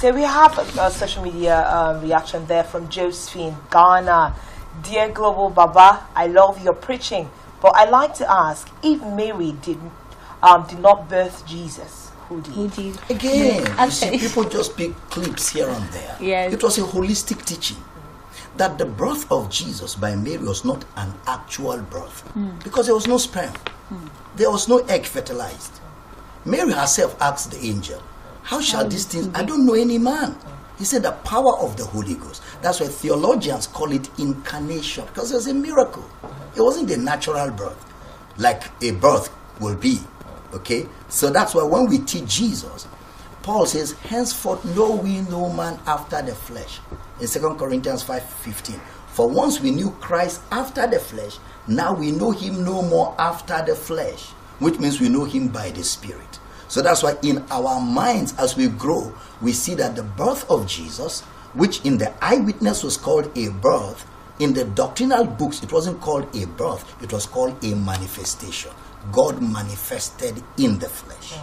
So we have a social media reaction there from Josephine Ghana. Dear Global Baba, I love your preaching, but I like to ask, if Mary did not birth Jesus, who did? Again, you see, people just pick clips here and there. Yes. It was a holistic teaching that the birth of Jesus by Mary was not an actual birth because there was no sperm. There was no egg fertilized. Mary herself asked the angel, how shall these things? I don't know any man. He said the power of the Holy Ghost. That's why theologians call it incarnation, because it was a miracle. It wasn't a natural birth like a birth will be. Okay? So that's why when we teach Jesus, Paul says, henceforth know we no man after the flesh. In 2 Corinthians 5:15. For once we knew Christ after the flesh, now we know him no more after the flesh, which means we know him by the Spirit. So that's why in our minds as we grow, we see that the birth of Jesus, which in the eyewitness was called a birth, in the doctrinal books it wasn't called a birth, it was called a manifestation. God manifested in the flesh.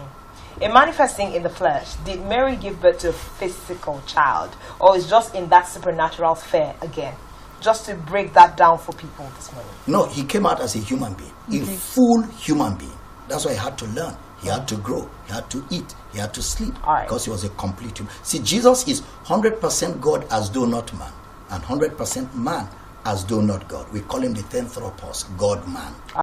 In manifesting in the flesh, did Mary give birth to a physical child, or is just in that supernatural sphere again? Just to break that down for people this morning. No, he came out as a human being, a full human being. That's why he had to learn. He had to grow. He had to eat. He had to sleep. Because he was a complete human. See, Jesus is 100% God as though not man, and 100% man as though not God. We call him the tenthropos, God-man.